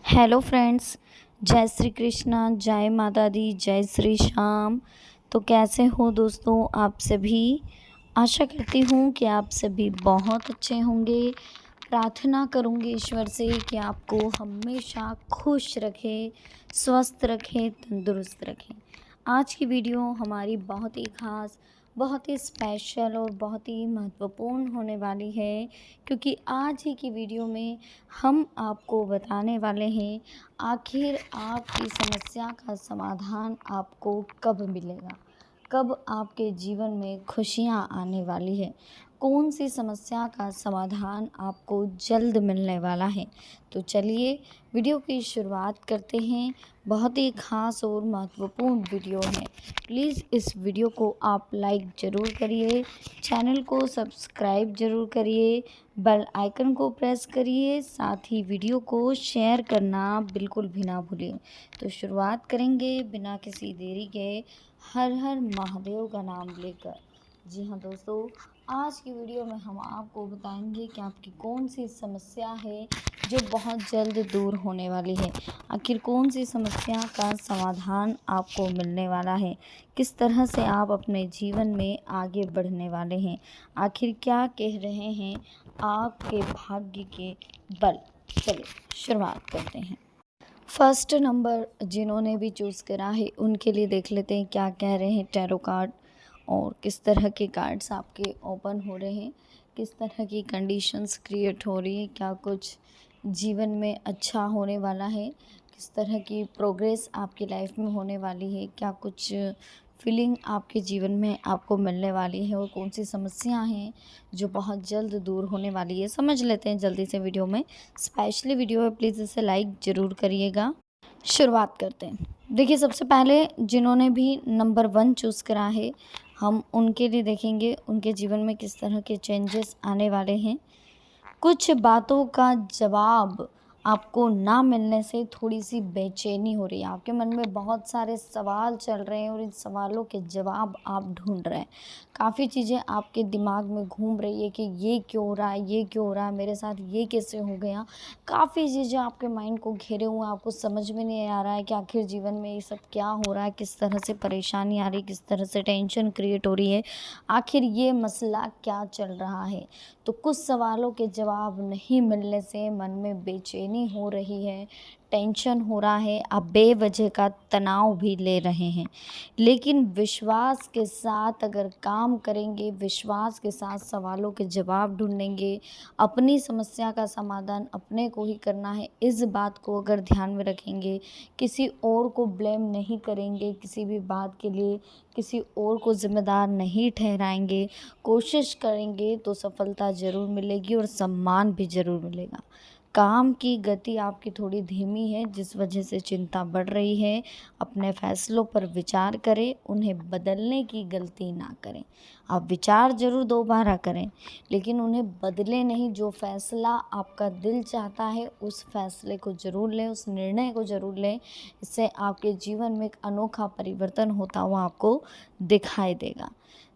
Hello friends, जय श्री कृष्णा, जय माता दी, जय श्री श्याम। तो कैसे हो दोस्तों आप सभी। आशा करती हूँ कि आप सभी बहुत अच्छे होंगे। प्रार्थना करूँगी ईश्वर से कि आपको हमेशा खुश रखे, स्वस्थ रखे, तंदुरुस्त रखे। आज की वीडियो हमारी बहुत ही ख़ास, बहुत ही स्पेशल और बहुत ही महत्वपूर्ण होने वाली है, क्योंकि आज ही की वीडियो में हम आपको बताने वाले हैं आखिर आपकी समस्या का समाधान आपको कब मिलेगा, कब आपके जीवन में खुशियाँ आने वाली है, कौन सी समस्या का समाधान आपको जल्द मिलने वाला है। तो चलिए वीडियो की शुरुआत करते हैं। बहुत ही ख़ास और महत्वपूर्ण वीडियो है। प्लीज़ इस वीडियो को आप लाइक ज़रूर करिए, चैनल को सब्सक्राइब ज़रूर करिए, बेल आइकन को प्रेस करिए, साथ ही वीडियो को शेयर करना बिल्कुल भी ना भूलिए। तो शुरुआत करेंगे बिना किसी देरी के हर हर महादेव का नाम लेकर। जी हाँ दोस्तों, आज की वीडियो में हम आपको बताएंगे कि आपकी कौन सी समस्या है जो बहुत जल्द दूर होने वाली है। आखिर कौन सी समस्या का समाधान आपको मिलने वाला है, किस तरह से आप अपने जीवन में आगे बढ़ने वाले हैं, आखिर क्या कह रहे हैं आपके भाग्य के बल। चलिए शुरुआत करते हैं। फर्स्ट नंबर जिन्होंने भी चूज़ करा है उनके लिए देख लेते हैं क्या कह रहे हैं टैरो कार्ड, और किस तरह के कार्ड्स आपके ओपन हो रहे हैं, किस तरह की कंडीशंस क्रिएट हो रही है, क्या कुछ जीवन में अच्छा होने वाला है, किस तरह की प्रोग्रेस आपकी लाइफ में होने वाली है, क्या कुछ फीलिंग आपके जीवन में आपको मिलने वाली है, और कौन सी समस्या हैं जो बहुत जल्द दूर होने वाली है। समझ लेते हैं जल्दी से वीडियो में। स्पेशली वीडियो है, प्लीज़ इसे लाइक ज़रूर करिएगा। शुरुआत करते हैं। देखिए सबसे पहले जिन्होंने भी नंबर 1 चूज़ करा है, हम उनके लिए देखेंगे उनके जीवन में किस तरह के चेंजेस आने वाले हैं। कुछ बातों का जवाब आपको ना मिलने से थोड़ी सी बेचैनी हो रही है। आपके मन में बहुत सारे सवाल चल रहे हैं और इन सवालों के जवाब आप ढूंढ रहे हैं। काफ़ी चीज़ें आपके दिमाग में घूम रही है कि ये क्यों हो रहा है, ये क्यों हो रहा है, मेरे साथ ये कैसे हो गया। काफ़ी चीज़ें आपके माइंड को घेरे हुए हैं, आपको समझ में नहीं आ रहा है कि आखिर जीवन में ये सब क्या हो रहा है, किस तरह से परेशानी आ रही है, किस तरह से टेंशन क्रिएट हो रही है, आखिर ये मसला क्या चल रहा है। तो कुछ सवालों के जवाब नहीं मिलने से मन में बेचैनी हो रही है, टेंशन हो रहा है, आप बेवजह का तनाव भी ले रहे हैं। लेकिन विश्वास के साथ अगर काम करेंगे, विश्वास के साथ सवालों के जवाब ढूंढेंगे, अपनी समस्या का समाधान अपने को ही करना है, इस बात को अगर ध्यान में रखेंगे, किसी और को ब्लेम नहीं करेंगे, किसी भी बात के लिए किसी और को ज़िम्मेदार नहीं ठहराएंगे, कोशिश करेंगे तो सफलता ज़रूर मिलेगी और सम्मान भी ज़रूर मिलेगा। काम की गति आपकी थोड़ी धीमी है, जिस वजह से चिंता बढ़ रही है। अपने फैसलों पर विचार करें, उन्हें बदलने की गलती ना करें। आप विचार ज़रूर दोबारा करें, लेकिन उन्हें बदलें नहीं। जो फ़ैसला आपका दिल चाहता है उस फैसले को ज़रूर लें, उस निर्णय को ज़रूर लें। इससे आपके जीवन में एक अनोखा परिवर्तन होता हुआ आपको दिखाई देगा।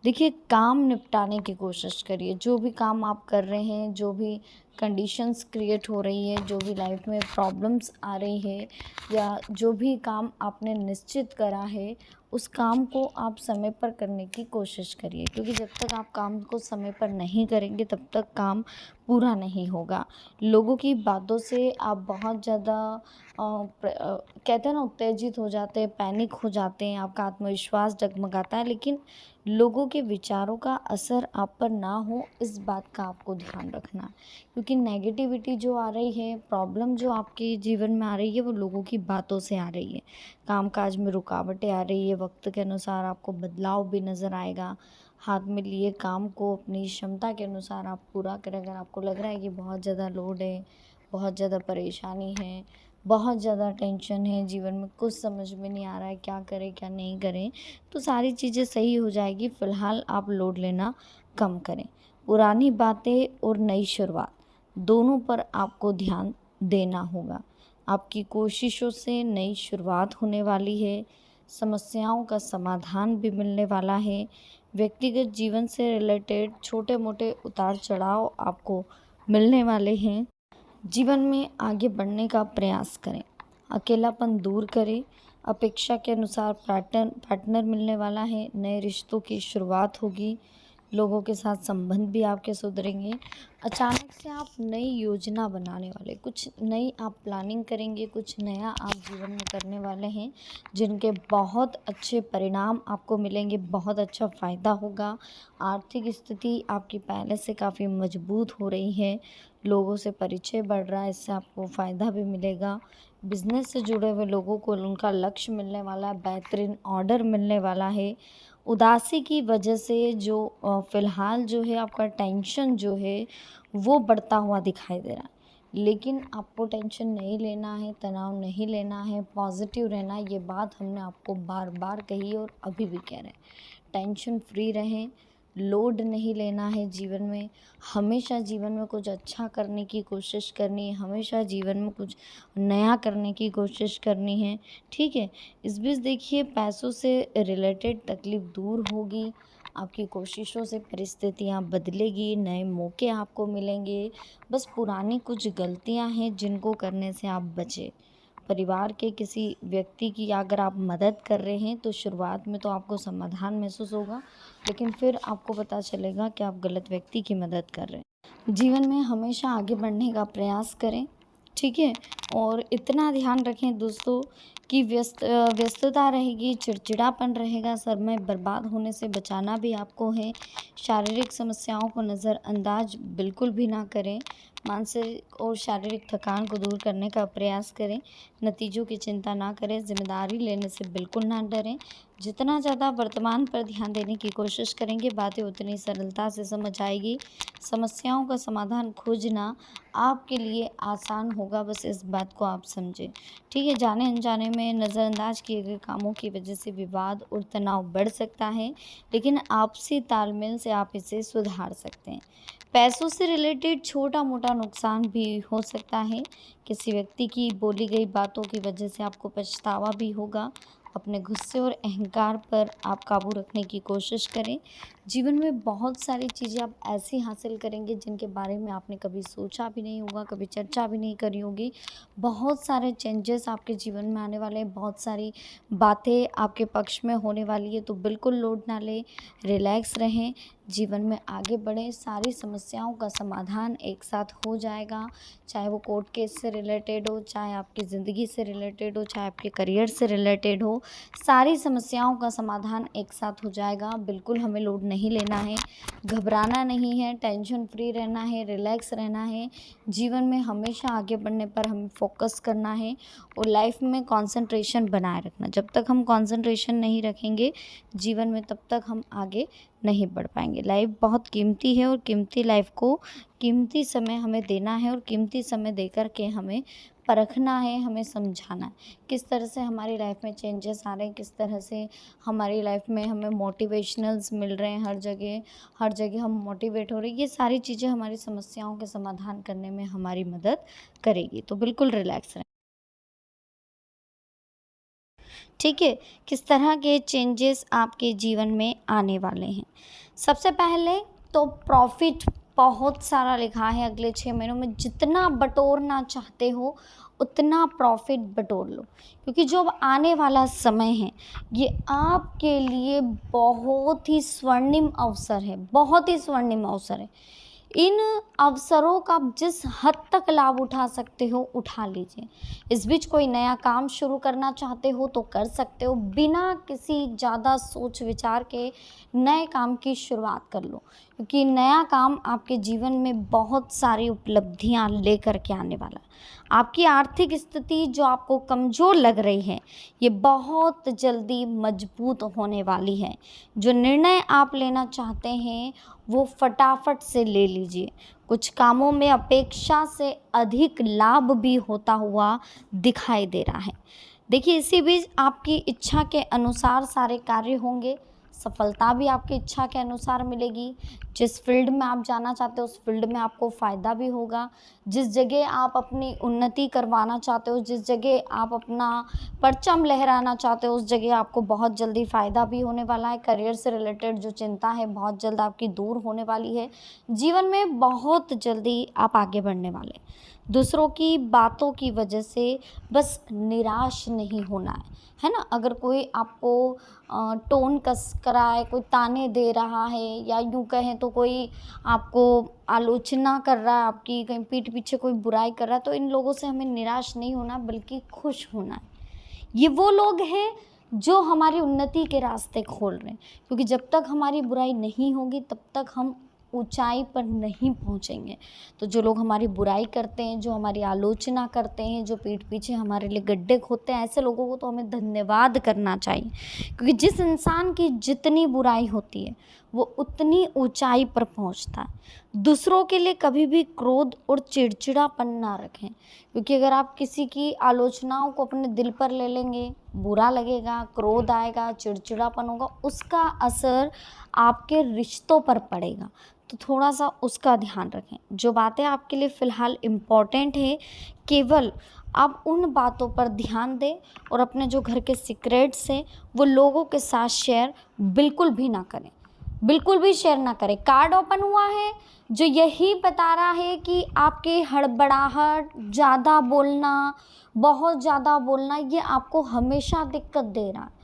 देखिए काम निपटाने की कोशिश करिए। जो भी काम आप कर रहे हैं, जो भी कंडीशंस क्रिएट हो रही है, जो भी लाइफ में प्रॉब्लम्स आ रही है, या जो भी काम आपने निश्चित करा है, उस काम को आप समय पर करने की कोशिश करिए, क्योंकि जब तक आप काम को समय पर नहीं करेंगे तब तक काम पूरा नहीं होगा। लोगों की बातों से आप बहुत ज़्यादा कहते हैं ना, उत्तेजित हो जाते हैं, पैनिक हो जाते हैं, आपका आत्मविश्वास डगमगाता है। लेकिन लोगों के विचारों का असर आप पर ना हो, इस बात का आपको ध्यान रखना है, क्योंकि नेगेटिविटी जो आ रही है, प्रॉब्लम जो आपके जीवन में आ रही है, वो लोगों की बातों से आ रही है। कामकाज में रुकावटें आ रही है, वक्त के अनुसार आपको बदलाव भी नज़र आएगा। हाथ में लिए काम को अपनी क्षमता के अनुसार आप पूरा करें। अगर आपको लग रहा है कि बहुत ज़्यादा लोड है, बहुत ज़्यादा परेशानी है, बहुत ज़्यादा टेंशन है, जीवन में कुछ समझ में नहीं आ रहा है क्या करें क्या नहीं करें, तो सारी चीज़ें सही हो जाएगी। फ़िलहाल आप लोड लेना कम करें। पुरानी बातें और नई शुरुआत दोनों पर आपको ध्यान देना होगा। आपकी कोशिशों से नई शुरुआत होने वाली है, समस्याओं का समाधान भी मिलने वाला है। व्यक्तिगत जीवन से रिलेटेड छोटे मोटे उतार चढ़ाव आपको मिलने वाले हैं। जीवन में आगे बढ़ने का प्रयास करें, अकेलापन दूर करें। अपेक्षा के अनुसार पार्टनर मिलने वाला है, नए रिश्तों की शुरुआत होगी, लोगों के साथ संबंध भी आपके सुधरेंगे। अचानक से आप नई योजना बनाने वाले, कुछ नई आप प्लानिंग करेंगे, कुछ नया आप जीवन में करने वाले हैं जिनके बहुत अच्छे परिणाम आपको मिलेंगे, बहुत अच्छा फ़ायदा होगा। आर्थिक स्थिति आपकी पहले से काफ़ी मजबूत हो रही है, लोगों से परिचय बढ़ रहा है, इससे आपको फ़ायदा भी मिलेगा। बिज़नेस से जुड़े हुए लोगों को उनका लक्ष्य मिलने वाला है, बेहतरीन ऑर्डर मिलने वाला है। उदासी की वजह से जो फ़िलहाल जो है आपका टेंशन जो है वो बढ़ता हुआ दिखाई दे रहा है। लेकिन आपको टेंशन नहीं लेना है, तनाव नहीं लेना है, पॉज़िटिव रहना है। ये बात हमने आपको बार-बार कही और अभी भी कह रहे हैं। टेंशन फ्री रहें, लोड नहीं लेना है जीवन में। हमेशा जीवन में कुछ अच्छा करने की कोशिश करनी है, हमेशा जीवन में कुछ नया करने की कोशिश करनी है, ठीक है? इस बीच देखिए पैसों से रिलेटेड तकलीफ़ दूर होगी, आपकी कोशिशों से परिस्थितियाँ बदलेगी, नए मौके आपको मिलेंगे। बस पुरानी कुछ गलतियाँ हैं जिनको करने से आप बचें। परिवार के किसी व्यक्ति की अगर आप मदद कर रहे हैं तो शुरुआत में तो आपको समाधान महसूस होगा, लेकिन फिर आपको पता चलेगा कि आप गलत व्यक्ति की मदद कर रहे हैं। जीवन में हमेशा आगे बढ़ने का प्रयास करें, ठीक है? और इतना ध्यान रखें दोस्तों कि व्यस्तता रहेगी, चिड़चिड़ापन रहेगा, समय बर्बाद होने से बचाना भी आपको है। शारीरिक समस्याओं को नज़रअंदाज बिल्कुल भी ना करें। मानसिक और शारीरिक थकान को दूर करने का प्रयास करें। नतीजों की चिंता ना करें, ज़िम्मेदारी लेने से बिल्कुल ना डरें। जितना ज़्यादा वर्तमान पर ध्यान देने की कोशिश करेंगे, बातें उतनी सरलता से समझ आएगी। समस्याओं का समाधान खोजना आपके लिए आसान होगा, बस इस बात को आप समझें, ठीक है? जाने-अनजाने में नज़रअंदाज किए गए कामों की वजह से विवाद और तनाव बढ़ सकता है, लेकिन आपसी तालमेल से आप इसे सुधार सकते हैं। पैसों से रिलेटेड छोटा-मोटा नुकसान भी हो सकता है। किसी व्यक्ति की बोली गई बातों की वजह से आपको पछतावा भी होगा। अपने गुस्से और अहंकार पर आप काबू रखने की कोशिश करें। जीवन में बहुत सारी चीज़ें आप ऐसी हासिल करेंगे जिनके बारे में आपने कभी सोचा भी नहीं होगा, कभी चर्चा भी नहीं करी होगी। बहुत सारे चेंजेस आपके जीवन में आने वाले हैं, बहुत सारी बातें आपके पक्ष में होने वाली है, तो बिल्कुल लोड ना लें, रिलैक्स रहें, जीवन में आगे बढ़ें। सारी समस्याओं का समाधान एक साथ हो जाएगा, चाहे वो कोर्ट केस से रिलेटेड हो, चाहे आपकी ज़िंदगी से रिलेटेड हो, चाहे आपके करियर से रिलेटेड हो, सारी समस्याओं का समाधान एक साथ हो जाएगा। बिल्कुल हमें लोड नहीं लेना है, घबराना नहीं है, टेंशन फ्री रहना है, रिलैक्स रहना है। जीवन में हमेशा आगे बढ़ने पर हमें फ़ोकस करना है और लाइफ में कंसंट्रेशन बनाए रखना। जब तक हम कंसंट्रेशन नहीं रखेंगे जीवन में, तब तक हम आगे नहीं बढ़ पाएंगे। लाइफ बहुत कीमती है और कीमती लाइफ को कीमती समय हमें देना है और कीमती समय देकर के हमें परखना है, हमें समझाना है किस तरह से हमारी लाइफ में चेंजेस आ रहे हैं, किस तरह से हमारी लाइफ में हमें मोटिवेशनल्स मिल रहे हैं, हर जगह हम मोटिवेट हो रहे हैं। ये सारी चीज़ें हमारी समस्याओं के समाधान करने में हमारी मदद करेगी, तो बिल्कुल रिलैक्स रहें, ठीक है? किस तरह के चेंजेस आपके जीवन में आने वाले हैं? सबसे पहले तो प्रॉफ़िट बहुत सारा लिखा है, अगले 6 महीनों में जितना बटोरना चाहते हो उतना प्रॉफ़िट बटोर लो, क्योंकि जो अब आने वाला समय है ये आपके लिए बहुत ही स्वर्णिम अवसर है, बहुत ही स्वर्णिम अवसर है। इन अवसरों का आप जिस हद तक लाभ उठा सकते हो उठा लीजिए। इस बीच कोई नया काम शुरू करना चाहते हो तो कर सकते हो, बिना किसी ज़्यादा सोच विचार के नए काम की शुरुआत कर लो, क्योंकि नया काम आपके जीवन में बहुत सारी उपलब्धियां लेकर के आने वाला है। आपकी आर्थिक स्थिति जो आपको कमज़ोर लग रही है ये बहुत जल्दी मजबूत होने वाली है। जो निर्णय आप लेना चाहते हैं वो फटाफट से ले लीजिए। कुछ कामों में अपेक्षा से अधिक लाभ भी होता हुआ दिखाई दे रहा है। देखिए इसी बीच आपकी इच्छा के अनुसार सारे कार्य होंगे, सफलता भी आपकी इच्छा के अनुसार मिलेगी। जिस फील्ड में आप जाना चाहते हो उस फील्ड में आपको फ़ायदा भी होगा। जिस जगह आप अपनी उन्नति करवाना चाहते हो, जिस जगह आप अपना परचम लहराना चाहते हो उस जगह आपको बहुत जल्दी फ़ायदा भी होने वाला है। करियर से रिलेटेड जो चिंता है बहुत जल्द आपकी दूर होने वाली है। जीवन में बहुत जल्दी आप आगे बढ़ने वाले हैं। दूसरों की बातों की वजह से बस निराश नहीं होना है ना? अगर कोई आपको टोन कस कर रहा है, कोई ताने दे रहा है, या यूँ कहें तो कोई आपको आलोचना कर रहा है आपकी, कहीं पीठ पीछे कोई बुराई कर रहा है, तो इन लोगों से हमें निराश नहीं होना बल्कि खुश होना है। ये वो लोग हैं जो हमारी उन्नति के रास्ते खोल रहे हैं, क्योंकि जब तक हमारी बुराई नहीं होगी तब तक हम ऊंचाई पर नहीं पहुंचेंगे। तो जो लोग हमारी बुराई करते हैं, जो हमारी आलोचना करते हैं, जो पीठ पीछे हमारे लिए गड्ढे खोदते हैं, ऐसे लोगों को तो हमें धन्यवाद करना चाहिए, क्योंकि जिस इंसान की जितनी बुराई होती है वो उतनी ऊंचाई पर पहुंचता है। दूसरों के लिए कभी भी क्रोध और चिड़चिड़ापन ना रखें, क्योंकि अगर आप किसी की आलोचनाओं को अपने दिल पर ले लेंगे, बुरा लगेगा, क्रोध आएगा, चिड़चिड़ापन होगा, उसका असर आपके रिश्तों पर पड़ेगा। तो थोड़ा सा उसका ध्यान रखें। जो बातें आपके लिए फ़िलहाल इम्पॉर्टेंट है, केवल आप उन बातों पर ध्यान दें, और अपने जो घर के सीक्रेट्स हैं वो लोगों के साथ शेयर बिल्कुल भी ना करें, बिल्कुल भी शेयर ना करें। कार्ड ओपन हुआ है जो यही बता रहा है कि आपकी हड़बड़ाहट, ज़्यादा बोलना, बहुत ज़्यादा बोलना, ये आपको हमेशा दिक्कत दे रहा है।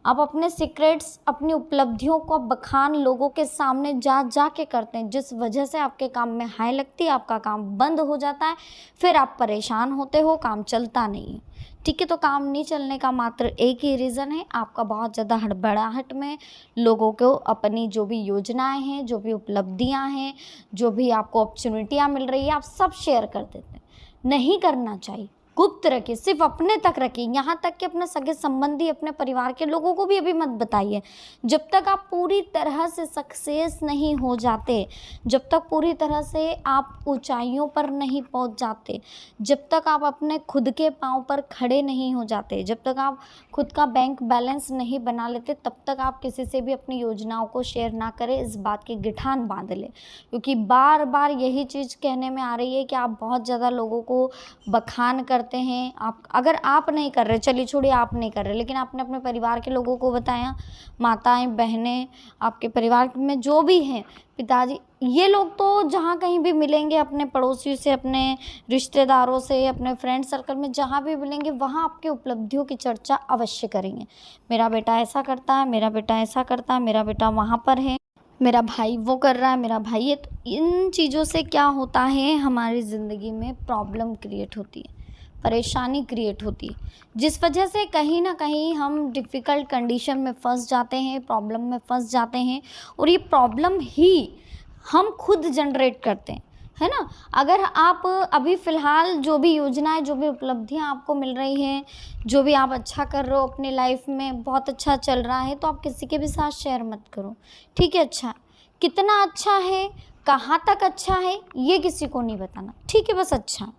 आप अपने सीक्रेट्स, अपनी उपलब्धियों को बखान लोगों के सामने जा जा के करते हैं, जिस वजह से आपके काम में हाय लगती है, आपका काम बंद हो जाता है, फिर आप परेशान होते हो, काम चलता नहीं है। ठीक है, तो काम नहीं चलने का मात्र एक ही रीज़न है, आपका बहुत ज़्यादा हड़बड़ाहट में लोगों को अपनी जो भी योजनाएं हैं, जो भी उपलब्धियां हैं, जो भी आपको अपॉर्चुनिटियां मिल रही है, आप सब शेयर कर देते हैं। नहीं करना चाहिए, गुप्त रखिए, सिर्फ अपने तक रखिए। यहाँ तक कि अपने सगे संबंधी, अपने परिवार के लोगों को भी अभी मत बताइए। जब तक आप पूरी तरह से सक्सेस नहीं हो जाते, जब तक पूरी तरह से आप ऊंचाइयों पर नहीं पहुँच जाते, जब तक आप अपने खुद के पाँव पर खड़े नहीं हो जाते, जब तक आप खुद का बैंक बैलेंस नहीं बना लेते, तब तक आप किसी से भी अपनी योजनाओं को शेयर ना करें। इस बात की गिठान बांध लें, क्योंकि बार बार यही चीज़ कहने में आ रही है कि आप बहुत ज़्यादा लोगों को बखान करते हैं। आप अगर आप नहीं कर रहे, चलिए छोड़िए, आप नहीं कर रहे, लेकिन आपने अपने परिवार के लोगों को बताया, माताएं, बहनें, आपके परिवार में जो भी हैं, पिताजी, ये लोग तो जहाँ कहीं भी मिलेंगे, अपने पड़ोसियों से, अपने रिश्तेदारों से, अपने फ्रेंड सर्कल में जहाँ भी मिलेंगे, वहाँ आपके उपलब्धियों की चर्चा अवश्य करेंगे। मेरा बेटा ऐसा करता है, मेरा बेटा ऐसा करता है, मेरा बेटा वहाँ पर है, मेरा भाई वो कर रहा है, मेरा भाई ये। तो इन चीज़ों से क्या होता है, हमारी ज़िंदगी में प्रॉब्लम क्रिएट होती है, परेशानी क्रिएट होती है, जिस वजह से कहीं ना कहीं हम डिफ़िकल्ट कंडीशन में फंस जाते हैं, प्रॉब्लम में फंस जाते हैं, और ये प्रॉब्लम ही हम खुद जनरेट करते हैं, है ना? अगर आप अभी फ़िलहाल जो भी योजनाएं, जो भी उपलब्धियां आपको मिल रही हैं, जो भी आप अच्छा कर रहे हो अपनी लाइफ में, बहुत अच्छा चल रहा है, तो आप किसी के भी साथ शेयर मत करो। ठीक है? अच्छा, कितना अच्छा है, कहाँ तक अच्छा है, ये किसी को नहीं बताना। ठीक है, बस अच्छा।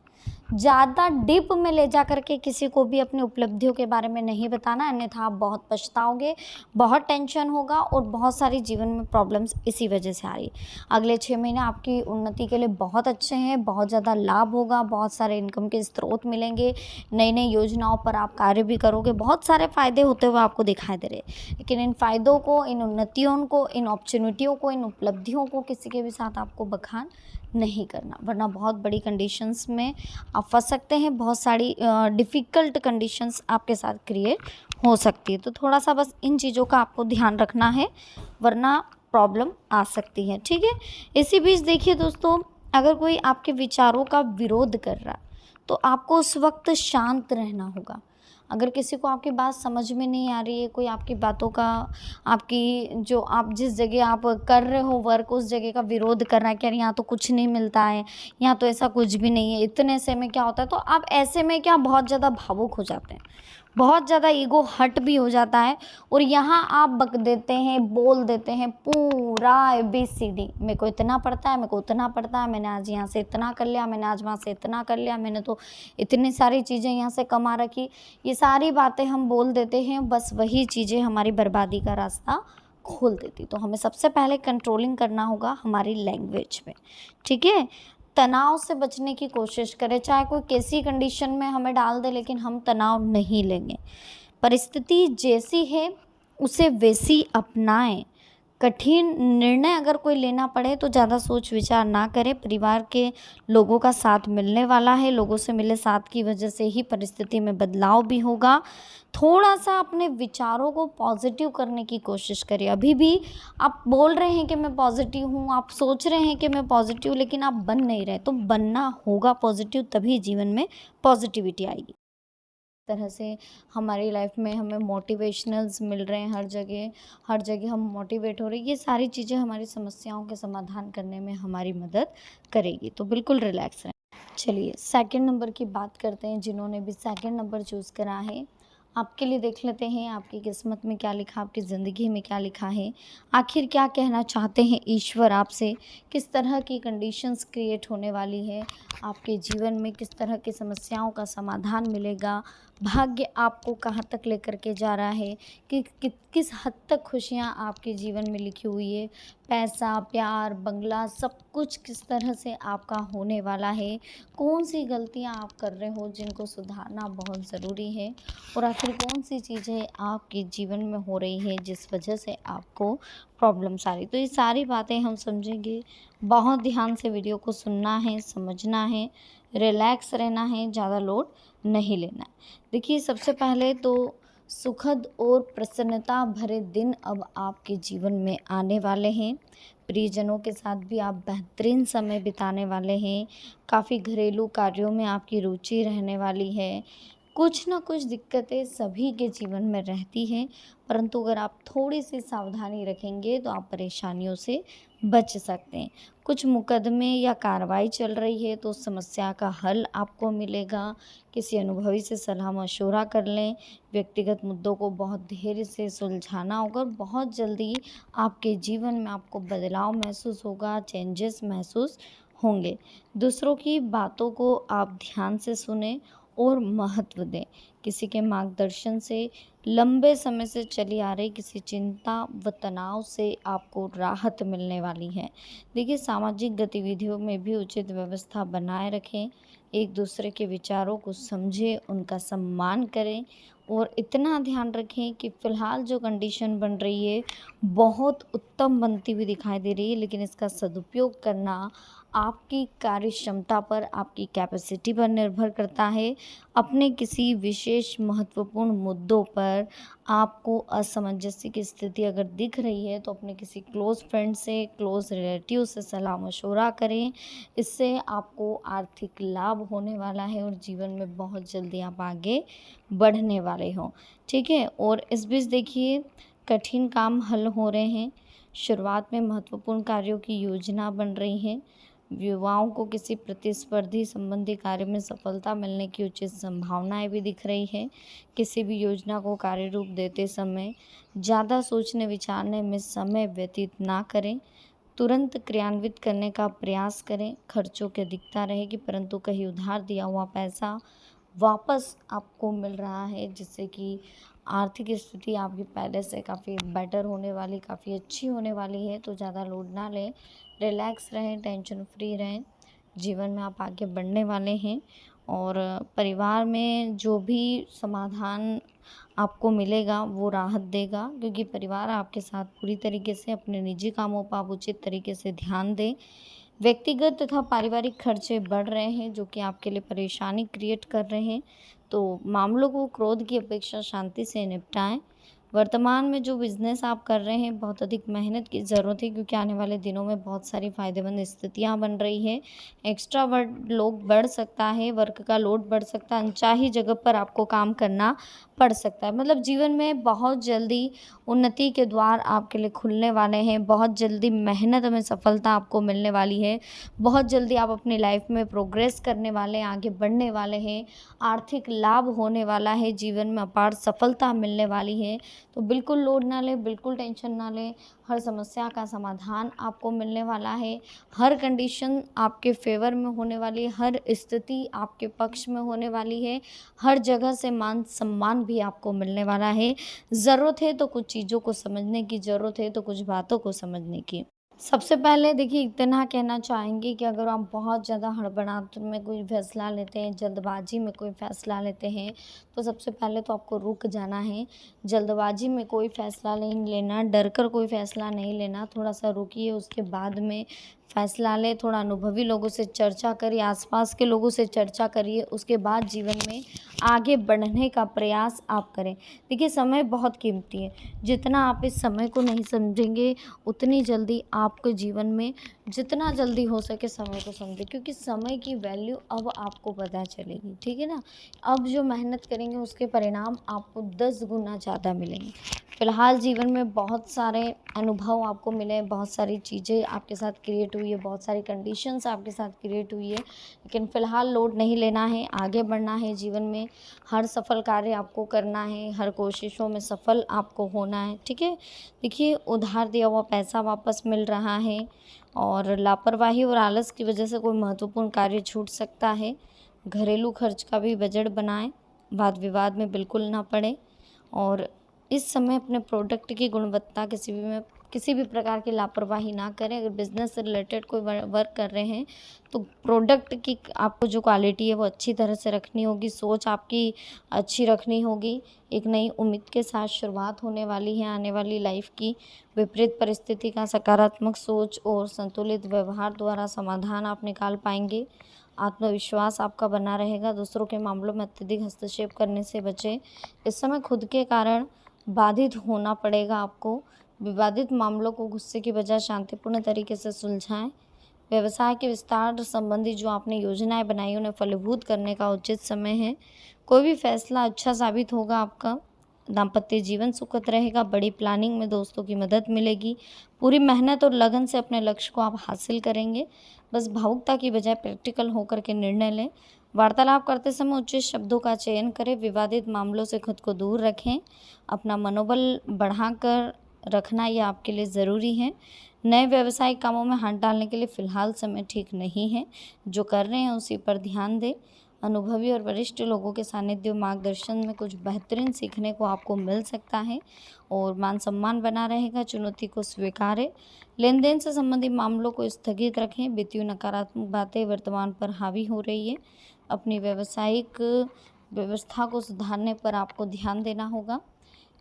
ज़्यादा डीप में ले जा करके किसी को भी अपनी उपलब्धियों के बारे में नहीं बताना, अन्यथा आप बहुत पछताओगे, बहुत टेंशन होगा, और बहुत सारी जीवन में प्रॉब्लम्स इसी वजह से आ रही है। अगले 6 महीने आपकी उन्नति के लिए बहुत अच्छे हैं, बहुत ज़्यादा लाभ होगा, बहुत सारे इनकम के स्रोत मिलेंगे, नई नई योजनाओं पर आप कार्य भी करोगे, बहुत सारे फ़ायदे होते हुए आपको दिखाई दे रहे हैं। लेकिन इन फ़ायदों को, इन उन्नतियों को, इन अपॉर्चुनिटियों को, इन उपलब्धियों को किसी के भी साथ आपको बखान नहीं करना, वरना बहुत बड़ी कंडीशंस में आप फंस सकते हैं, बहुत सारी डिफ़िकल्ट कंडीशंस आपके साथ क्रिएट हो सकती है। तो थोड़ा सा बस इन चीज़ों का आपको ध्यान रखना है, वरना प्रॉब्लम आ सकती है। ठीक है? इसी बीच देखिए दोस्तों, अगर कोई आपके विचारों का विरोध कर रहा है, तो आपको उस वक्त शांत रहना होगा। अगर किसी को आपकी बात समझ में नहीं आ रही है, कोई आपकी बातों का, आपकी जो आप जिस जगह आप कर रहे हो वर्क, उस जगह का विरोध कर रहा है कि यार यहाँ तो कुछ नहीं मिलता है, यहाँ तो ऐसा कुछ भी नहीं है, इतने से में क्या होता है, तो आप ऐसे में क्या बहुत ज़्यादा भावुक हो जाते हैं, बहुत ज़्यादा ईगो हर्ट भी हो जाता है, और यहाँ आप बक देते हैं, बोल देते हैं पूरा ABCD, मेरे को इतना पड़ता है, मेरे को उतना पड़ता है, मैंने आज यहाँ से इतना कर लिया, मैंने आज वहाँ से इतना कर लिया, मैंने तो इतनी सारी चीज़ें यहाँ से कमा रखी, ये सारी बातें हम बोल देते हैं। बस वही चीज़ें हमारी बर्बादी का रास्ता खोल देती। तो हमें सबसे पहले कंट्रोलिंग करना होगा हमारी लैंग्वेज में। ठीक है? तनाव से बचने की कोशिश करें, चाहे कोई कैसी कंडीशन में हमें डाल दे, लेकिन हम तनाव नहीं लेंगे। परिस्थिति जैसी है उसे वैसी अपनाएं, कठिन निर्णय अगर कोई लेना पड़े तो ज़्यादा सोच विचार ना करें। परिवार के लोगों का साथ मिलने वाला है, लोगों से मिले साथ की वजह से ही परिस्थिति में बदलाव भी होगा। थोड़ा-सा अपने विचारों को पॉज़िटिव करने की कोशिश करिए। अभी भी आप बोल रहे हैं कि मैं पॉज़िटिव हूँ, आप सोच रहे हैं कि मैं पॉज़िटिव, लेकिन आप बन नहीं रहे, तो बनना होगा पॉज़िटिव, तभी जीवन में पॉज़िटिविटी आएगी। तरह से हमारी लाइफ में हमें मोटिवेशनल्स मिल रहे हैं हर जगह हम मोटिवेट हो रहे हैं। ये सारी चीज़ें हमारी समस्याओं के समाधान करने में हमारी मदद करेगी, तो बिल्कुल रिलैक्स रहें। चलिए सेकंड नंबर की बात करते हैं। जिन्होंने भी सेकंड नंबर चूज़ करा है, आपके लिए देख लेते हैं आपकी किस्मत में क्या लिखा, आपकी ज़िंदगी में क्या लिखा है। आखिर क्या कहना चाहते हैं ईश्वर आपसे, किस तरह की कंडीशंस क्रिएट होने वाली है, आपके जीवन में किस तरह की समस्याओं का समाधान मिलेगा, भाग्य आपको कहाँ तक लेकर के जा रहा है, किस हद तक खुशियाँ आपके जीवन में लिखी हुई है, पैसा, प्यार, बंगला, सब कुछ किस तरह से आपका होने वाला है, कौन सी गलतियाँ आप कर रहे हो जिनको सुधारना बहुत ज़रूरी है, और आखिर कौन सी चीज़ें आपके जीवन में हो रही है जिस वजह से आपको प्रॉब्लम्स आ रही। तो ये सारी बातें हम समझेंगे। बहुत ध्यान से वीडियो को सुनना है, समझना है, रिलैक्स रहना है, ज़्यादा लोड नहीं लेना है। देखिए सबसे पहले तो सुखद और प्रसन्नता भरे दिन अब आपके जीवन में आने वाले हैं। प्रियजनों के साथ भी आप बेहतरीन समय बिताने वाले हैं। काफ़ी घरेलू कार्यों में आपकी रुचि रहने वाली है। कुछ ना कुछ दिक्कतें सभी के जीवन में रहती हैं, परंतु अगर आप थोड़ी-सी सावधानी रखेंगे तो आप परेशानियों से बच सकते हैं। कुछ मुकदमे या कार्रवाई चल रही है तो उस समस्या का हल आपको मिलेगा। किसी अनुभवी से सलाह-मशवरा कर लें। व्यक्तिगत मुद्दों को बहुत धैर्य से सुलझाना होगा और बहुत जल्दी आपके जीवन में आपको बदलाव महसूस होगा, चेंजेस महसूस होंगे। दूसरों की बातों को आप ध्यान से सुनें और महत्व दें। किसी के मार्गदर्शन से लंबे समय से चली आ रही किसी चिंता व तनाव से आपको राहत मिलने वाली है। देखिए सामाजिक गतिविधियों में भी उचित व्यवस्था बनाए रखें, एक दूसरे के विचारों को समझें, उनका सम्मान करें और इतना ध्यान रखें कि फ़िलहाल जो कंडीशन बन रही है बहुत उत्तम बनती हुई दिखाई दे रही है, लेकिन इसका सदुपयोग करना आपकी कार्य क्षमता पर, आपकी कैपेसिटी पर निर्भर करता है। अपने किसी विशेष महत्वपूर्ण मुद्दों पर आपको असमंजस्य की स्थिति अगर दिख रही है तो अपने किसी क्लोज़ फ्रेंड से, क्लोज़ रिलेटिव से सलाह-मशवरा करें। इससे आपको आर्थिक लाभ होने वाला है और जीवन में बहुत जल्दी आप आगे बढ़ने वाले हो, ठीक है? और इस बीच देखिए कठिन काम हल हो रहे हैं। शुरुआत में महत्वपूर्ण कार्यों की योजना बन रही है। युवाओं को किसी प्रतिस्पर्धी संबंधी कार्य में सफलता मिलने की उचित संभावनाएं भी दिख रही है। किसी भी योजना को कार्य रूप देते समय ज़्यादा सोचने विचारने में समय व्यतीत ना करें। तुरंत क्रियान्वित करने का प्रयास करें। खर्चों की अधिकता रहेगी, परंतु कहीं उधार दिया हुआ पैसा वापस आपको मिल रहा है, जिससे कि आर्थिक स्थिति आपकी पहले से काफ़ी बेटर होने वाली, काफ़ी अच्छी होने वाली है। तो ज़्यादा लोड ना लें, रिलैक्स रहें, टेंशन फ्री रहें। जीवन में आप आगे बढ़ने वाले हैं और परिवार में जो भी समाधान आपको मिलेगा वो राहत देगा, क्योंकि परिवार आपके साथ पूरी तरीके से अपने निजी कामों पर आप उचित तरीके से ध्यान दें। व्यक्तिगत तथा पारिवारिक खर्चे बढ़ रहे हैं जो कि आपके लिए परेशानी क्रिएट कर रहे हैं, तो मामलों को क्रोध की अपेक्षा शांति से निपटाएं। वर्तमान में जो बिज़नेस आप कर रहे हैं बहुत अधिक मेहनत की ज़रूरत है, क्योंकि आने वाले दिनों में बहुत सारी फ़ायदेमंद स्थितियां बन रही है। एक्स्ट्रा वर्क लोड बढ़ सकता है, वर्क का लोड बढ़ सकता है, अनचाही जगह पर आपको काम करना पड़ सकता है। मतलब जीवन में बहुत जल्दी उन्नति के द्वार आपके लिए खुलने वाले हैं, बहुत जल्दी मेहनत में सफलता आपको मिलने वाली है, बहुत जल्दी आप अपनी लाइफ में प्रोग्रेस करने वाले हैं, आगे बढ़ने वाले हैं, आर्थिक लाभ होने वाला है, जीवन में अपार सफलता मिलने वाली है। तो बिल्कुल लोड ना लें, बिल्कुल टेंशन ना लें, हर समस्या का समाधान आपको मिलने वाला है, हर कंडीशन आपके फेवर में होने वाली है, हर स्थिति आपके पक्ष में होने वाली है, हर जगह से मान सम्मान भी आपको मिलने वाला है। ज़रूरत है तो कुछ चीज़ों को समझने की, ज़रूरत है तो कुछ बातों को समझने की। सबसे पहले देखिए इतना कहना चाहेंगे कि अगर आप बहुत ज़्यादा हड़बड़ाहट में कोई फ़ैसला लेते हैं, जल्दबाज़ी में कोई फ़ैसला लेते हैं, तो सबसे पहले तो आपको रुक जाना है। जल्दबाज़ी में कोई फ़ैसला नहीं लेना, डर कर कोई फ़ैसला नहीं लेना, थोड़ा-सा रुकिए उसके बाद में फ़ैसला लें। थोड़ा अनुभवी लोगों से चर्चा करिए, आस-पास के लोगों से चर्चा करिए, उसके बाद जीवन में आगे बढ़ने का प्रयास आप करें। देखिए समय बहुत कीमती है, जितना आप इस समय को नहीं समझेंगे उतनी जल्दी आपके जीवन में जितना जल्दी हो सके समय को समझें, क्योंकि समय की वैल्यू अब आपको पता चलेगी, ठीक है ना? अब जो मेहनत करेंगे उसके परिणाम आपको 10 गुना ज़्यादा मिलेंगे। फ़िलहाल जीवन में बहुत सारे अनुभव आपको मिले, बहुत सारी चीज़ें आपके साथ क्रिएट हुई है, बहुत सारी कंडीशंस आपके साथ क्रिएट हुई है, लेकिन फ़िलहाल लोड नहीं लेना है, आगे बढ़ना है जीवन में। हर सफल कार्य आपको करना है, हर कोशिशों में सफल आपको होना है, ठीक है? देखिए उधार दिया हुआ पैसा वापस मिल रहा है और लापरवाही और आलस की वजह से कोई महत्वपूर्ण कार्य छूट सकता है। घरेलू खर्च का भी बजट बनाएं, वाद विवाद में बिल्कुल ना पड़े और इस समय अपने प्रोडक्ट की गुणवत्ता किसी भी प्रकार की लापरवाही ना करें। अगर बिज़नेस से रिलेटेड कोई वर्क कर रहे हैं तो प्रोडक्ट की आपको जो क्वालिटी है वो अच्छी तरह से रखनी होगी, सोच आपकी अच्छी रखनी होगी। एक नई उम्मीद के साथ शुरुआत होने वाली है आने वाली लाइफ की। विपरीत परिस्थिति का सकारात्मक सोच और संतुलित व्यवहार द्वारा समाधान आप निकाल पाएंगे। आत्मविश्वास आपका बना रहेगा, दूसरों के मामलों में अत्यधिक हस्तक्षेप करने से बचें। इस समय खुद के कारण बाधित होना पड़ेगा आपको। विवादित मामलों को गुस्से की बजाय शांतिपूर्ण तरीके से सुलझाएं। व्यवसाय के विस्तार संबंधी जो आपने योजनाएं बनाई उन्हें फलीभूत करने का उचित समय है। कोई भी फैसला अच्छा साबित होगा आपका। दाम्पत्य जीवन सुखद रहेगा। बड़ी प्लानिंग में दोस्तों की मदद मिलेगी। पूरी मेहनत और लगन से अपने लक्ष्य को आप हासिल करेंगे। बस भावुकता की बजाय प्रैक्टिकल होकर के निर्णय लें। वार्तालाप करते समय उचित शब्दों का चयन करें। विवादित मामलों से खुद को दूर रखें। अपना मनोबल बढ़ाकर रखना ये आपके लिए ज़रूरी है। नए व्यावसायिक कामों में हाथ डालने के लिए फ़िलहाल समय ठीक नहीं है। जो कर रहे हैं उसी पर ध्यान दें। अनुभवी और वरिष्ठ लोगों के सानिध्य और मार्गदर्शन में कुछ बेहतरीन सीखने को आपको मिल सकता है और मान सम्मान बना रहेगा। चुनौती को स्वीकारें। लेन देन से संबंधित मामलों को स्थगित रखें। वित्तीय नकारात्मक बातें वर्तमान पर हावी हो रही है। अपनी व्यावसायिक व्यवस्था को सुधारने पर आपको ध्यान देना होगा।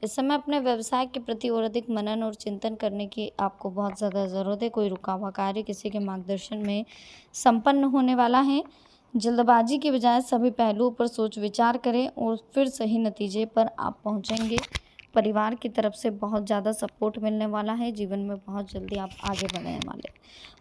इस समय अपने व्यवसाय के प्रति और अधिक मनन और चिंतन करने की आपको बहुत ज़्यादा ज़रूरत है। कोई रुका हुआ कार्य किसी के मार्गदर्शन में संपन्न होने वाला है। जल्दबाजी की बजाय सभी पहलुओं पर सोच विचार करें और फिर सही नतीजे पर आप पहुंचेंगे। परिवार की तरफ से बहुत ज़्यादा सपोर्ट मिलने वाला है। जीवन में बहुत जल्दी आप आगे बढ़ने वाले।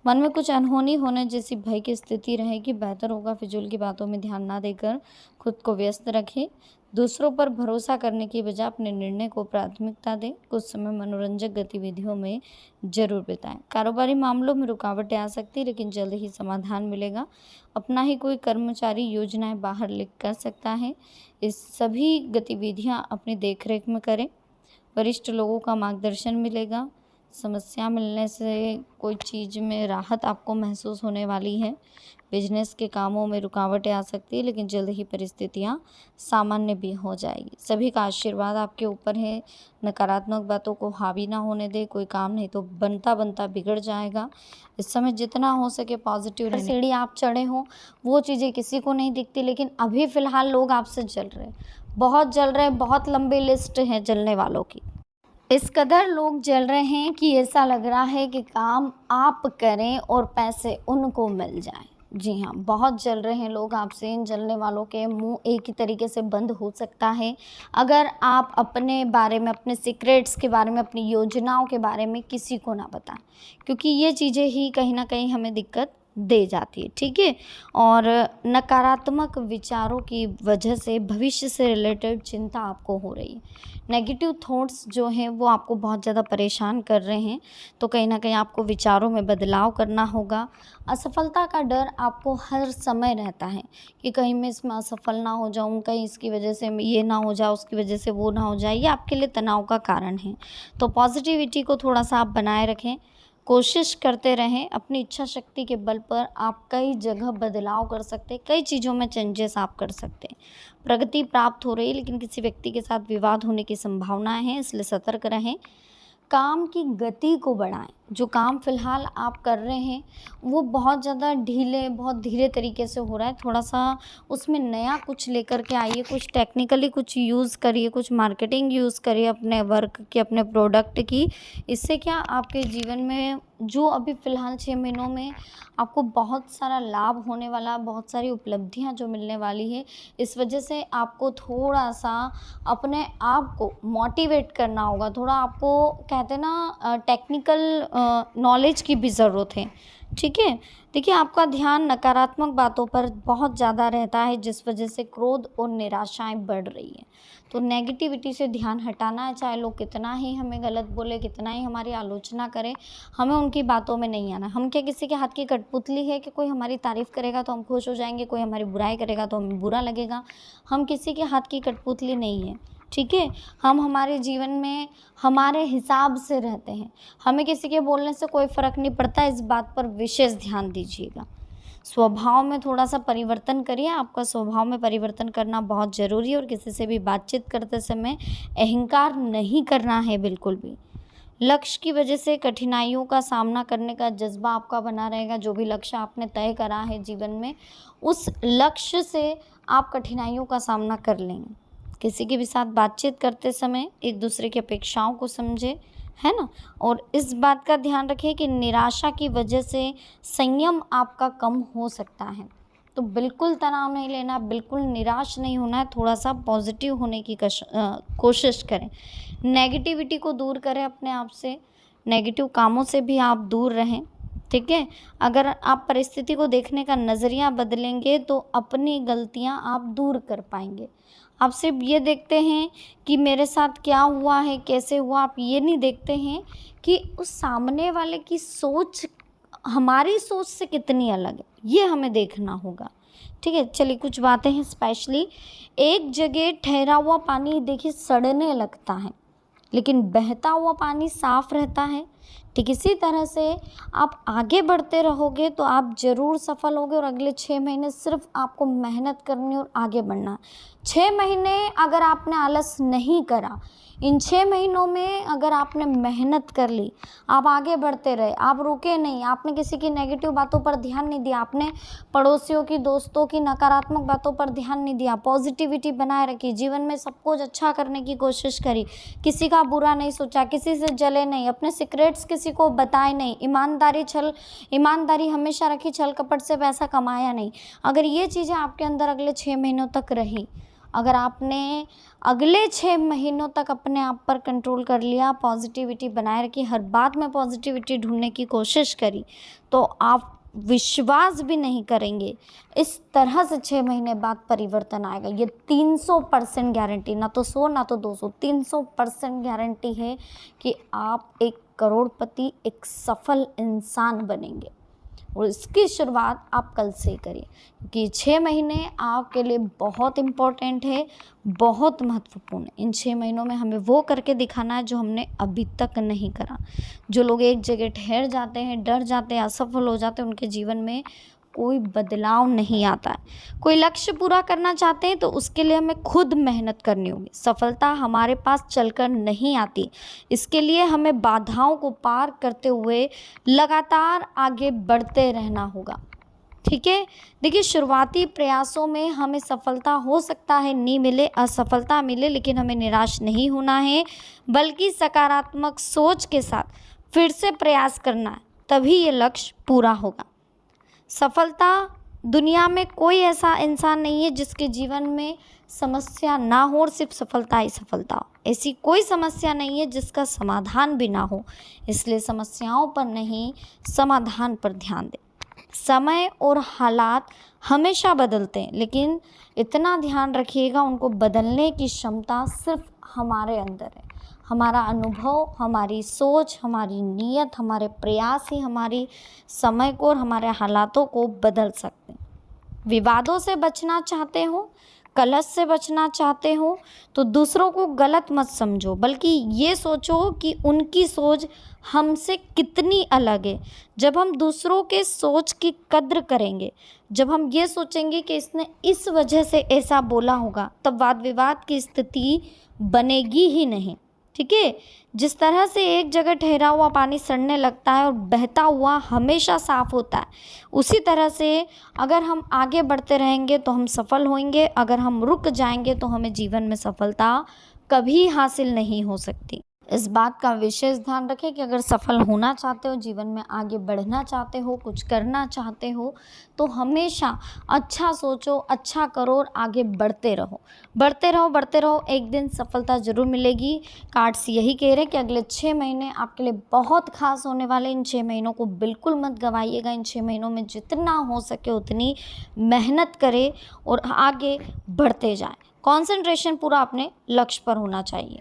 मन में कुछ अनहोनी होने जैसी भय की स्थिति रहेगी। बेहतर होगा फिजूल की बातों में ध्यान ना देकर खुद को व्यस्त रखें। दूसरों पर भरोसा करने की बजाय अपने निर्णय को प्राथमिकता दें। कुछ समय मनोरंजक गतिविधियों में जरूर बिताएं। कारोबारी मामलों में रुकावटें आ सकती है लेकिन जल्द ही समाधान मिलेगा। अपना ही कोई कर्मचारी योजनाएं बाहर लिख कर सकता है। इस सभी गतिविधियां अपनी देखरेख में करें। वरिष्ठ लोगों का मार्गदर्शन मिलेगा। समस्या मिलने से कोई चीज़ में राहत आपको महसूस होने वाली है। बिजनेस के कामों में रुकावटें आ सकती है लेकिन जल्द ही परिस्थितियां सामान्य भी हो जाएगी। सभी का आशीर्वाद आपके ऊपर है। नकारात्मक बातों को हावी ना होने दे। कोई काम नहीं तो बनता बनता बिगड़ जाएगा। इस समय जितना हो सके पॉजिटिव रहने। सीढ़ी आप चढ़े हो वो चीज़ें किसी को नहीं दिखती, लेकिन अभी फ़िलहाल लोग आपसे जल रहे हैं, बहुत जल रहे हैं। बहुत लंबी लिस्ट है जलने वालों की। इस कदर लोग जल रहे हैं कि ऐसा लग रहा है कि काम आप करें और पैसे उनको मिल जाएं। जी हाँ, बहुत जल रहे हैं लोग आपसे। इन जलने वालों के मुंह एक ही तरीके से बंद हो सकता है अगर आप अपने बारे में, अपने सीक्रेट्स के बारे में, अपनी योजनाओं के बारे में किसी को ना बताएं, क्योंकि ये चीज़ें ही कहीं ना कहीं हमें दिक्कत दे जाती है, ठीक है। और नकारात्मक विचारों की वजह से भविष्य से रिलेटेड चिंता आपको हो रही है। नेगेटिव थॉट्स जो हैं वो आपको बहुत ज़्यादा परेशान कर रहे हैं, तो कहीं ना कहीं आपको विचारों में बदलाव करना होगा। असफलता का डर आपको हर समय रहता है कि कहीं मैं इसमें असफल ना हो जाऊं, कहीं इसकी वजह से ये ना हो जाए, उसकी वजह से वो ना हो जाए। ये आपके लिए तनाव का कारण है। तो पॉजिटिविटी को थोड़ा सा आप बनाए रखें, कोशिश करते रहें। अपनी इच्छा शक्ति के बल पर आप कई जगह बदलाव कर सकते हैं, कई चीज़ों में चेंजेस आप कर सकते हैं। प्रगति प्राप्त हो रही है लेकिन किसी व्यक्ति के साथ विवाद होने की संभावना है, इसलिए सतर्क रहें। काम की गति को बढ़ाएं। जो काम फ़िलहाल आप कर रहे हैं वो बहुत ज़्यादा ढीले, बहुत धीरे तरीके से हो रहा है। थोड़ा-सा उसमें नया कुछ लेकर के आइए, कुछ टेक्निकली कुछ यूज़ करिए, कुछ मार्केटिंग यूज़ करिए अपने वर्क की, अपने प्रोडक्ट की। इससे क्या आपके जीवन में जो अभी फ़िलहाल 6 महीनों में आपको बहुत सारा लाभ होने वाला, बहुत सारी उपलब्धियाँ जो मिलने वाली है, इस वजह से आपको थोड़ा-सा अपने आप को मोटिवेट करना होगा। थोड़ा आपको कहते हैं ना टेक्निकल नॉलेज की भी ज़रूरत है, ठीक है? देखिए आपका ध्यान नकारात्मक बातों पर बहुत ज़्यादा रहता है जिस वजह से क्रोध और निराशाएँ बढ़ रही हैं। तो नेगेटिविटी से ध्यान हटाना है, चाहे लोग कितना ही हमें गलत बोले, कितना ही हमारी आलोचना करें, हमें उनकी बातों में नहीं आना। हम क्या किसी के हाथ की कठपुतली है कि कोई हमारी तारीफ़ करेगा तो हम खुश हो जाएँगे, कोई हमारी बुराई करेगा तो हमें बुरा लगेगा। हम किसी के हाथ की कठपुतली नहीं हैं, ठीक है? हम हमारे जीवन में हमारे हिसाब से रहते हैं। हमें किसी के बोलने से कोई फ़र्क नहीं पड़ता, इस बात पर विशेष ध्यान दीजिएगा। स्वभाव में थोड़ा-सा परिवर्तन करिए, आपका स्वभाव में परिवर्तन करना बहुत ज़रूरी है और किसी से भी बातचीत करते समय अहंकार नहीं करना है बिल्कुल भी। लक्ष्य की वजह से कठिनाइयों का सामना करने का जज़्बा आपका बना रहेगा, जो भी लक्ष्य आपने तय करा है जीवन में, उस लक्ष्य से आप कठिनाइयों का सामना कर लेंगे। किसी के भी साथ बातचीत करते समय एक दूसरे की अपेक्षाओं को समझें, है ना? और इस बात का ध्यान रखें कि निराशा की वजह से संयम आपका कम हो सकता है। तो बिल्कुल तनाव नहीं लेना, बिल्कुल निराश नहीं होना है, थोड़ा-सा पॉज़िटिव होने की कोशिश करें। नेगेटिविटी को दूर करें अपने आप से, नेगेटिव कामों से भी आप दूर रहें, ठीक है? अगर आप परिस्थिति को देखने का नज़रिया बदलेंगे तो अपनी गलतियाँ आप दूर कर पाएँगे। आप सिर्फ ये देखते हैं कि मेरे साथ क्या हुआ है, कैसे हुआ, आप ये नहीं देखते हैं कि उस सामने वाले की सोच हमारी सोच से कितनी अलग है, ये हमें देखना होगा, ठीक है? चलिए कुछ बातें हैं स्पेशली, एक जगह ठहरा हुआ पानी देखिए सड़ने लगता है, लेकिन बहता हुआ पानी साफ़ रहता है। ठीक इसी तरह से आप आगे बढ़ते रहोगे तो आप ज़रूर सफल होगे और अगले 6 महीने सिर्फ़ आपको मेहनत करनी और आगे बढ़ना। 6 महीने अगर आपने आलस नहीं करा, इन 6 महीनों में अगर आपने मेहनत कर ली, आप आगे बढ़ते रहे, आप रुके नहीं, आपने किसी की नेगेटिव बातों पर ध्यान नहीं दिया, आपने पड़ोसियों की, दोस्तों की नकारात्मक बातों पर ध्यान नहीं दिया, पॉजिटिविटी बनाए रखी, जीवन में सब कुछ अच्छा करने की कोशिश करी, किसी का बुरा नहीं सोचा, किसी से जले नहीं, अपने सीक्रेट्स किसी को बताए नहीं, ईमानदारी हमेशा रखी, छल कपट से पैसा कमाया नहीं। अगर ये चीज़ें आपके अंदर अगले 6 महीनों तक रही, अगर आपने अगले 6 महीनों तक अपने आप पर कंट्रोल कर लिया, पॉजिटिविटी बनाए रखी, हर बात में पॉजिटिविटी ढूंढने की कोशिश करी, तो आप विश्वास भी नहीं करेंगे, इस तरह से 6 महीने बाद परिवर्तन आएगा। ये 300% गारंटी, ना तो 100 ना तो 200, 300% गारंटी है कि आप एक करोड़पति, एक सफल इंसान बनेंगे। और इसकी शुरुआत आप कल से ही करिए, क्योंकि 6 महीने आपके लिए बहुत इम्पोर्टेंट है, बहुत महत्वपूर्ण है। इन 6 महीनों में हमें वो करके दिखाना है जो हमने अभी तक नहीं करा। जो लोग एक जगह ठहर जाते हैं, डर जाते हैं, असफल हो जाते हैं, उनके जीवन में कोई बदलाव नहीं आता है। कोई लक्ष्य पूरा करना चाहते हैं तो उसके लिए हमें खुद मेहनत करनी होगी। सफलता हमारे पास चलकर नहीं आती, इसके लिए हमें बाधाओं को पार करते हुए लगातार आगे बढ़ते रहना होगा, ठीक है? देखिए शुरुआती प्रयासों में हमें सफलता हो सकता है नहीं मिले, असफलता मिले, लेकिन हमें निराश नहीं होना है, बल्कि सकारात्मक सोच के साथ फिर से प्रयास करना है, तभी ये लक्ष्य पूरा होगा। सफलता, दुनिया में कोई ऐसा इंसान नहीं है जिसके जीवन में समस्या ना हो और सिर्फ सफलता ही सफलता हो। ऐसी कोई समस्या नहीं है जिसका समाधान भी ना हो, इसलिए समस्याओं पर नहीं, समाधान पर ध्यान दें। समय और हालात हमेशा बदलते हैं, लेकिन इतना ध्यान रखिएगा उनको बदलने की क्षमता सिर्फ हमारे अंदर है। हमारा अनुभव, हमारी सोच, हमारी नीयत, हमारे प्रयास ही हमारी समय को और हमारे हालातों को बदल सकते हैं। विवादों से बचना चाहते हो, कलह से बचना चाहते हो, तो दूसरों को गलत मत समझो, बल्कि ये सोचो कि उनकी सोच हमसे कितनी अलग है। जब हम दूसरों के सोच की कद्र करेंगे, जब हम ये सोचेंगे कि इसने इस वजह से ऐसा बोला होगा, तब वाद विवाद की स्थिति बनेगी ही नहीं। ठीक है। जिस तरह से एक जगह ठहरा हुआ पानी सड़ने लगता है और बहता हुआ हमेशा साफ होता है, उसी तरह से अगर हम आगे बढ़ते रहेंगे तो हम सफल होंगे, अगर हम रुक जाएंगे तो हमें जीवन में सफलता कभी हासिल नहीं हो सकती। इस बात का विशेष ध्यान रखें कि अगर सफल होना चाहते हो, जीवन में आगे बढ़ना चाहते हो, कुछ करना चाहते हो, तो हमेशा अच्छा सोचो, अच्छा करो और आगे बढ़ते रहो, बढ़ते रहो, बढ़ते रहो। एक दिन सफलता ज़रूर मिलेगी। कार्ड्स यही कह रहे हैं कि अगले 6 महीने आपके लिए बहुत खास होने वाले। इन 6 महीनों को बिल्कुल मत गंवाइएगा। इन 6 महीनों में जितना हो सके उतनी मेहनत करें और आगे बढ़ते जाएं। कॉन्सेंट्रेशन पूरा अपने लक्ष्य पर होना चाहिए।